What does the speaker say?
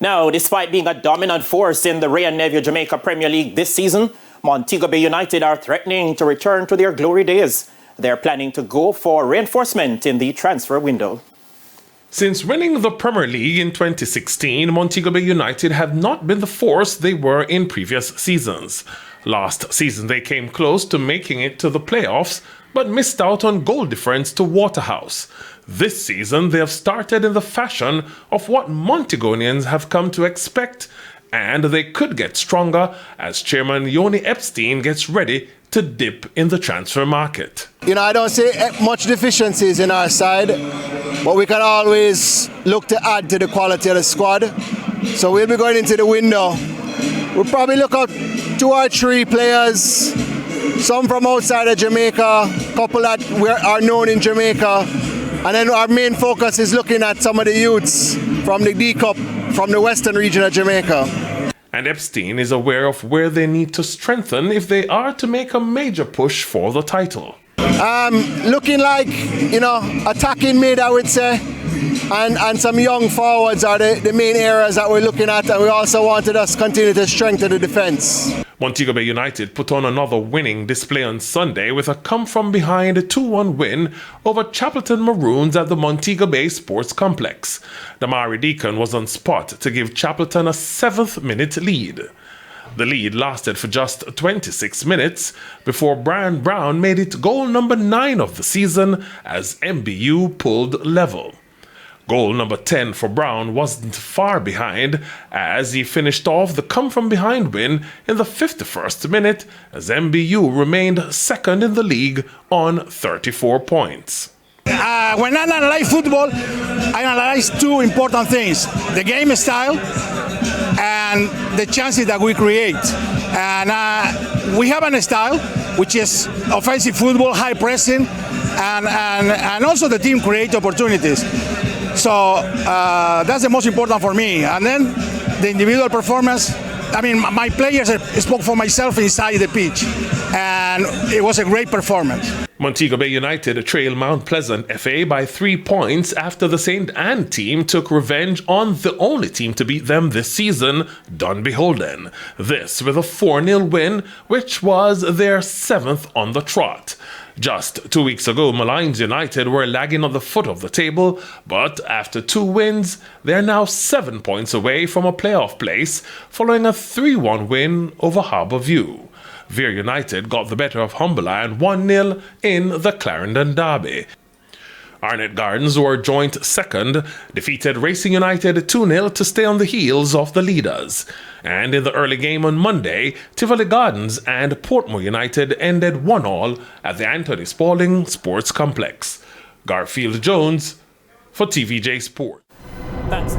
Now, despite being a dominant force in the Ray and Neville Jamaica Premier League this season, Montego Bay United are threatening to return to their glory days. They're planning to go for reinforcement in the transfer window. Since winning the Premier League in 2016, Montego Bay United have not been the force they were in previous seasons. Last season they came close to making it to the playoffs, but missed out on goal difference to Waterhouse. This season they have started in the fashion of what Montegonians have come to expect, and they could get stronger as Chairman Yoni Epstein gets ready to dip in the transfer market. I don't see much deficiencies in our side, but we can always look to add to the quality of the squad. So we'll be going into the window. We'll probably look at 2 or 3 players, some from outside of Jamaica, a couple that are known in Jamaica, and then our main focus is looking at some of the youths from the D Cup, from the western region of Jamaica. And Epstein is aware of where they need to strengthen if they are to make a major push for the title. Looking like, attacking mid, I would say, and some young forwards are the main areas that we're looking at, and we also wanted us to continue to strengthen the defence. Montego Bay United put on another winning display on Sunday with a come-from-behind 2-1 win over Chapelton Maroons at the Montego Bay Sports Complex. Damari Deacon was on spot to give Chapelton a 7th-minute lead. The lead lasted for just 26 minutes before Brian Brown made it goal number 9 of the season as MBU pulled level. Goal number 10 for Brown wasn't far behind as he finished off the come-from-behind win in the 51st minute as MBU remained second in the league on 34 points. When I analyze football, I analyze 2 important things: the game style and the chances that we create. And we have a style which is offensive football, high pressing, and also the team create opportunities. So that's the most important for me. And then the individual performance. I mean, my players spoke for myself inside the pitch, and it was a great performance. Montego Bay United trailed Mount Pleasant FA by 3 points after the St. Anne team took revenge on the only team to beat them this season, Dunbeholden. This with a 4-0 win, which was their 7th on the trot. Just 2 weeks ago, Malines United were lagging on the foot of the table, but after 2 wins, they are now 7 points away from a playoff place, following a 3-1 win over Harbour View. Veer United got the better of Humberland 1-0 in the Clarendon Derby. Arnett Gardens were joint second, defeated Racing United 2-0 to stay on the heels of the leaders. And in the early game on Monday, Tivoli Gardens and Portmore United ended 1-1 at the Anthony Spaulding Sports Complex. Garfield Jones for TVJ Sport. Thanks.